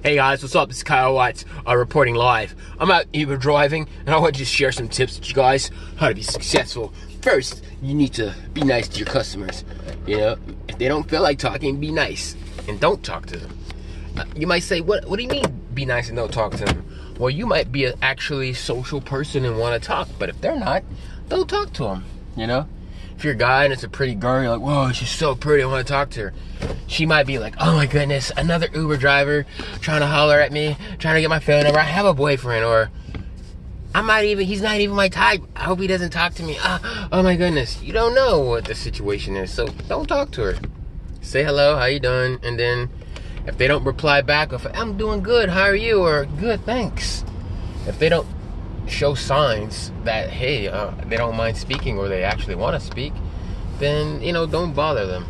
Hey guys, what's up? This is Kyle Watts, reporting live. I'm out Uber driving, and I want to just share some tips with you guys how to be successful. First, you need to be nice to your customers. You know, if they don't feel like talking, be nice and don't talk to them. You might say, what do you mean be nice and don't talk to them? Well, you might be an actually social person and want to talk, but if they're not, don't talk to them, you know? If you're a guy and it's a pretty girl, you're like, whoa, she's so pretty, I want to talk to her. She might be like, oh my goodness, another Uber driver trying to holler at me, trying to get my phone number. I have a boyfriend, or he's not even my type. I hope he doesn't talk to me. Oh my goodness. You don't know what the situation is, so don't talk to her. Say hello, how you doing? And then if they don't reply back with, I'm doing good, how are you? Or good, thanks. If they don't show signs that, hey, they don't mind speaking or they actually want to speak, then, don't bother them.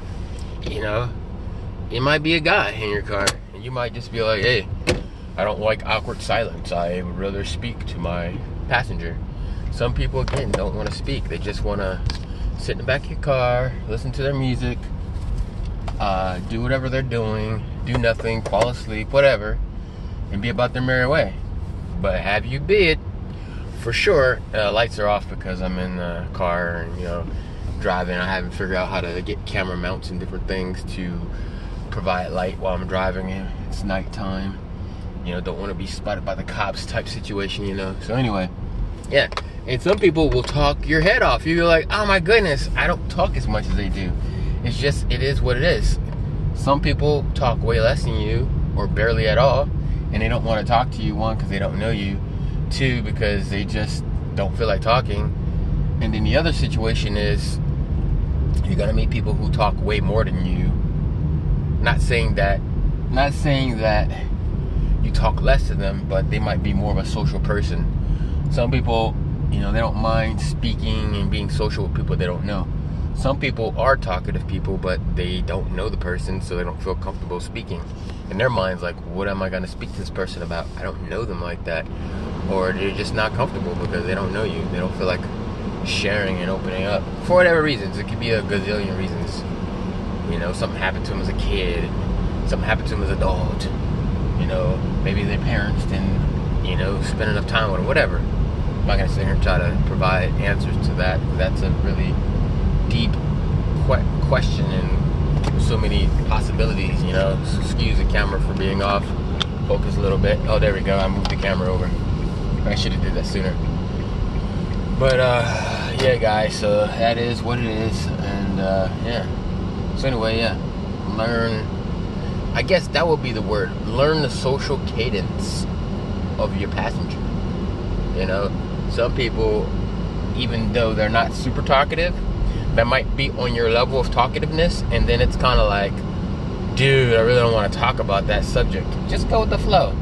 It might be a guy in your car, and you might just be like, hey, I don't like awkward silence. I would rather speak to my passenger. Some people, again, don't want to speak. They just want to sit in the back of your car, listen to their music, do whatever they're doing, do nothing, fall asleep, whatever, and be about their merry way. But have you be it, for sure, lights are off because I'm in the car and, driving. I haven't figured out how to get camera mounts and different things to provide light while I'm driving. It's nighttime. Don't want to be spotted by the cops type situation, So anyway, yeah. And some people will talk your head off. You're like, oh my goodness, I don't talk as much as they do. It's just, it is what it is. Some people talk way less than you, or barely at all, and they don't want to talk to you, one, because they don't know you, two, because they just don't feel like talking. And then the other situation is, you're gonna meet people who talk way more than you. Not saying that you talk less to them, but they might be more of a social person. Some people, they don't mind speaking and being social with people they don't know. Some people are talkative people, but they don't know the person, so they don't feel comfortable speaking. In their minds, like, what am I gonna speak to this person about? I don't know them like that. Or they're just not comfortable because they don't know you. They don't feel like sharing and opening up for whatever reasons. It could be a gazillion reasons. Something happened to them as a kid, something happened to them as an adult. Maybe their parents didn't, spend enough time with them, whatever. I'm not gonna sit here and try to provide answers to that. That's a really deep question and so many possibilities. Excuse the camera for being off. Focus a little bit. Oh, there we go. I moved the camera over. I should have did that sooner. But yeah, guys, so that is what it is. And yeah, so anyway, yeah, learn, I guess that would be the word, learn the social cadence of your passenger. Some people, even though they're not super talkative, that might be on your level of talkativeness, and then it's kind of like, dude, I really don't want to talk about that subject. Just go with the flow.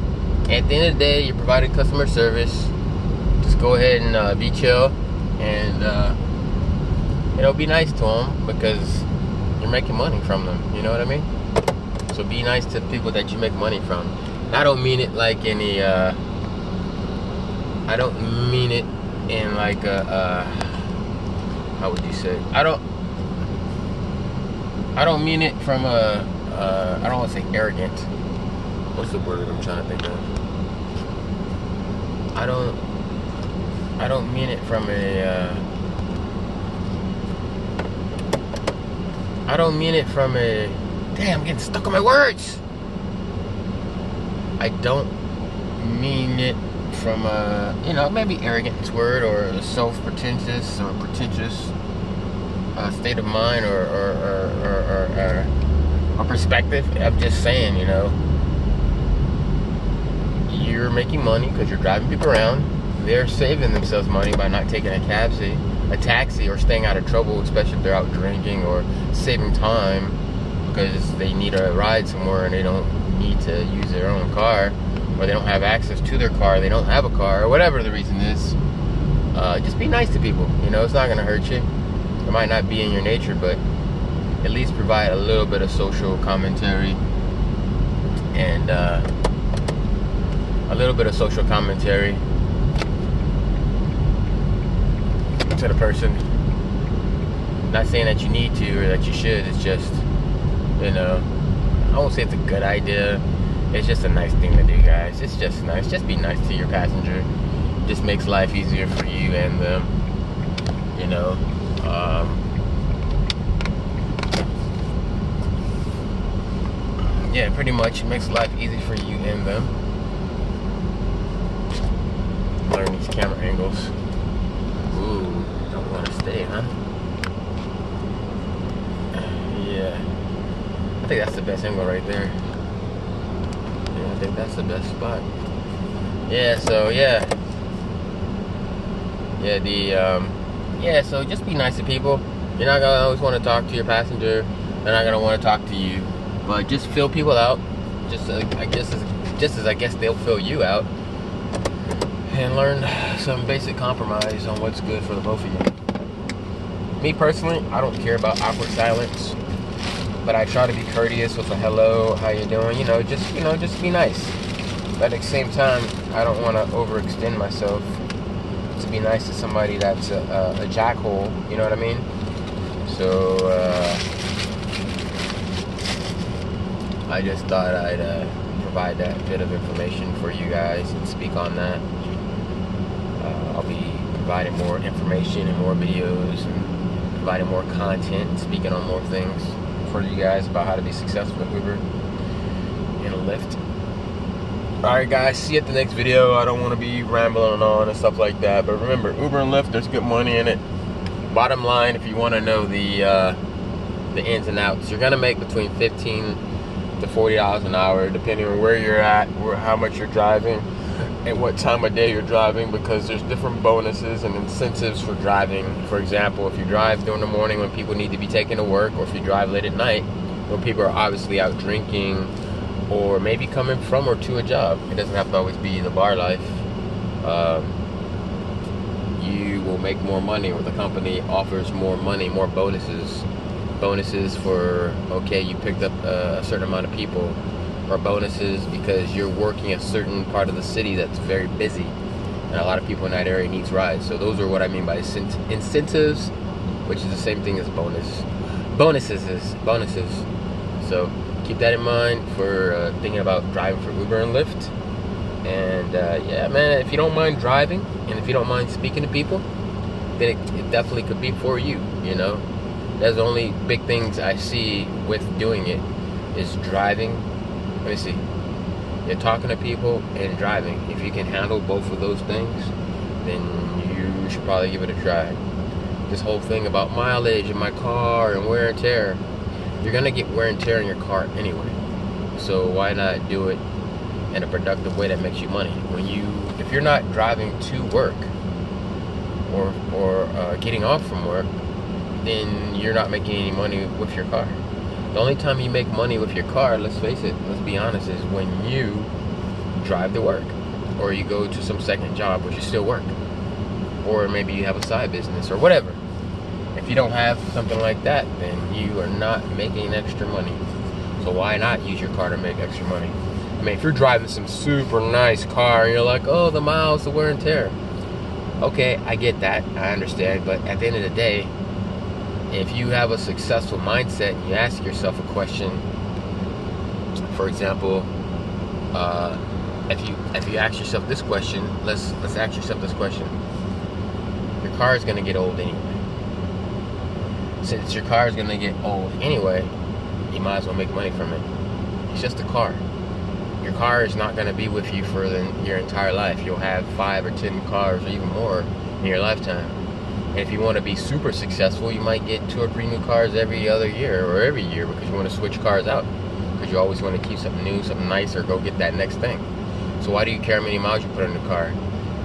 At the end of the day, you're providing customer service. Just go ahead and be chill, and be nice to them, because you're making money from them. You know what I mean? So be nice to people that you make money from. I don't mean it like any. I don't mean it in like a. How would you say? I don't mean it from a. I don't want to say arrogant. What's the word I'm trying to think of? I don't mean it from a. I don't mean it from a. Damn, I'm getting stuck on my words. I don't mean it from a, maybe arrogant word, or a self-pretentious or pretentious state of mind, or perspective. I'm just saying, you're making money because you're driving people around. They're saving themselves money by not taking a taxi, or staying out of trouble, especially if they're out drinking, or saving time because they need a ride somewhere and they don't need to use their own car, or they don't have access to their car, they don't have a car, or whatever the reason is. Just be nice to people. It's not going to hurt you. It might not be in your nature, but at least provide a little bit of social commentary, and a little bit of social commentary to the person. Not saying that you need to or that you should. It's just, I won't say it's a good idea. It's just a nice thing to do, guys. It's just nice. Just be nice to your passenger. Just makes life easier for you and them. You know. Yeah, pretty much it makes life easy for you and them. Learn these camera angles. Ooh, don't want to stay, huh? Yeah. I think that's the best angle right there. Yeah, I think that's the best spot. Yeah, so yeah. Yeah, so just be nice to people. You're not gonna always want to talk to your passenger. They're not gonna want to talk to you. But just fill people out. Just as I guess they'll fill you out. And learn some basic compromise on what's good for the both of you. Me personally, I don't care about awkward silence, but I try to be courteous with a hello, how you doing? Just be nice. But at the same time, I don't want to overextend myself to be nice to somebody that's a jackhole. You know what I mean? So I just thought I'd provide that bit of information for you guys and speak on that. I'll be providing more information and more videos and providing more content and speaking on more things for you guys about how to be successful with Uber and Lyft. Alright guys, see you at the next video. I don't want to be rambling on and stuff like that, but remember, Uber and Lyft, there's good money in it. Bottom line, if you want to know the ins and outs, you're going to make between $15 to $40 an hour depending on where you're at, how much you're driving, and what time of day you're driving, because there's different bonuses and incentives for driving. For example, if you drive during the morning when people need to be taken to work, or if you drive late at night when people are obviously out drinking or maybe coming from or to a job. It doesn't have to always be the bar life. You will make more money, or the company offers more money, more bonuses for, okay, you picked up a certain amount of people, or bonuses because you're working a certain part of the city that's very busy and a lot of people in that area needs rides. So those are what I mean by incentives, which is the same thing as bonuses. So keep that in mind for thinking about driving for Uber and Lyft. And yeah, man, if you don't mind driving and if you don't mind speaking to people, then it definitely could be for you. You know, that's the only big things I see with doing it is driving. Let me see. You're talking to people and driving. If you can handle both of those things, then you should probably give it a try. This whole thing about mileage in my car and wear and tear, you're gonna get wear and tear in your car anyway. So why not do it in a productive way that makes you money? If you're not driving to work or getting off from work, then you're not making any money with your car. The only time you make money with your car, let's face it, let's be honest, is when you drive to work, or you go to some second job, which is still work, or maybe you have a side business or whatever. If you don't have something like that, then you are not making extra money. So why not use your car to make extra money? I mean, if you're driving some super nice car and you're like, oh, the miles, the wear and tear. Okay, I get that, I understand, but at the end of the day, if you have a successful mindset and you ask yourself a question, for example, if you ask yourself this question, let's ask yourself this question. Your car is going to get old anyway. Since your car is going to get old anyway, you might as well make money from it. It's just a car. Your car is not going to be with you for your entire life. You'll have 5 or 10 cars or even more in your lifetime. And if you want to be super successful, you might get 2 or 3 new cars every other year or every year, because you want to switch cars out, because you always want to keep something new, something nicer, go get that next thing. So why do you care how many miles you put on the car?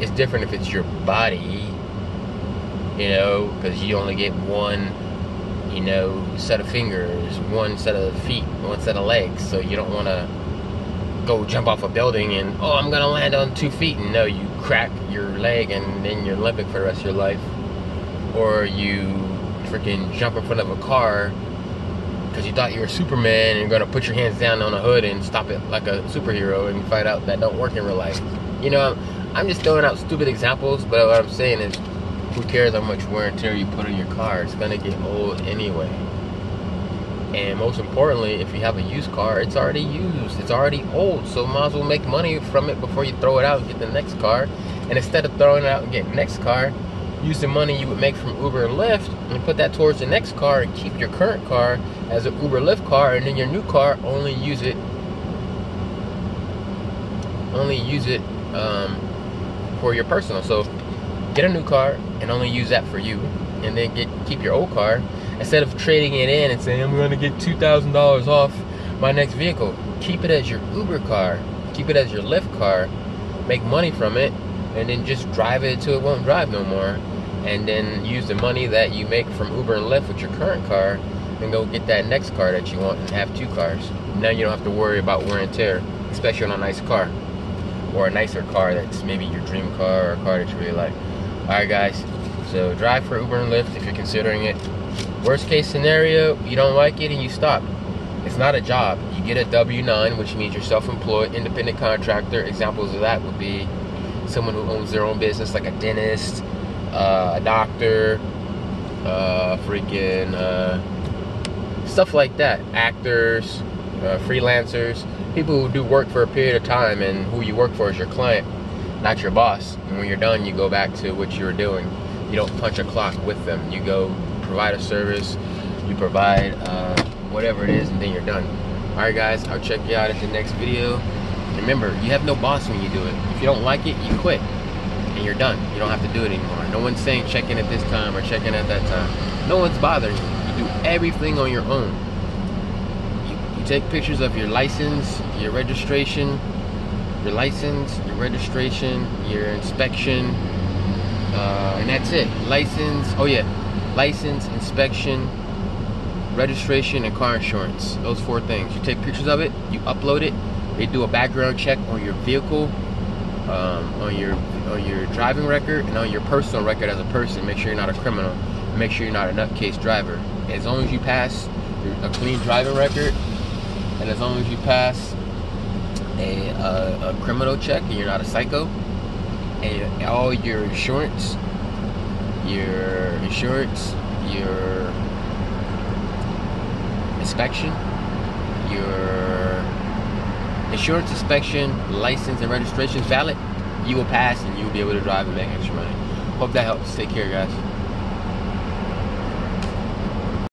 It's different if it's your body, you know, because you only get one, you know, set of fingers, one set of feet, one set of legs. So you don't want to go jump off a building and, oh, I'm going to land on 2 feet. And no, you crack your leg and then you're limping for the rest of your life. Or you freaking jump in front of a car because you thought you were Superman and you're going to put your hands down on the hood and stop it like a superhero, and you find out that don't work in real life. You know, I'm just throwing out stupid examples, but what I'm saying is, who cares how much wear and tear you put on your car? It's going to get old anyway. And most importantly, if you have a used car, it's already used, it's already old, so might as well make money from it before you throw it out and get the next car. And instead of throwing it out and getting the next car, use the money you would make from Uber and Lyft and put that towards the next car, and keep your current car as an Uber Lyft car, and then your new car only use it for your personal. So get a new car and only use that for you, and then keep your old car. Instead of trading it in and saying, I'm going to get $2,000 off my next vehicle, keep it as your Uber car, keep it as your Lyft car, make money from it, and then just drive it until it won't drive no more. And then use the money that you make from Uber and Lyft with your current car and go get that next car that you want and have two cars. Now you don't have to worry about wear and tear, especially on a nice car, or a nicer car that's maybe your dream car, or a car that you really like. Alright guys, so drive for Uber and Lyft if you're considering it. Worst case scenario, you don't like it and you stop. It's not a job. You get a W-9, which means you're self-employed, independent contractor. Examples of that would be someone who owns their own business, like a dentist, a doctor, stuff like that. Actors, freelancers, people who do work for a period of time, and who you work for is your client, not your boss. And when you're done, you go back to what you were doing. You don't punch a clock with them. You go provide a service, you provide whatever it is, and then you're done. Alright guys, I'll check you out at the next video. Remember, you have no boss when you do it. If you don't like it, you quit and you're done. You don't have to do it anymore. No one's saying check in at this time or check in at that time. No one's bothering you. You do everything on your own. You take pictures of your license, your registration, your inspection, and that's it. License, inspection, registration, and car insurance. Those 4 things. You take pictures of it, you upload it, they do a background check on your vehicle, on your driving record, and on your personal record as a person. Make sure you're not a criminal. Make sure you're not a nutcase driver. As long as you pass a clean driving record, and as long as you pass a criminal check and you're not a psycho, and all your insurance, your inspection, license, and registration is valid, you will pass and you will be able to drive and make extra money. Hope that helps. Take care, guys.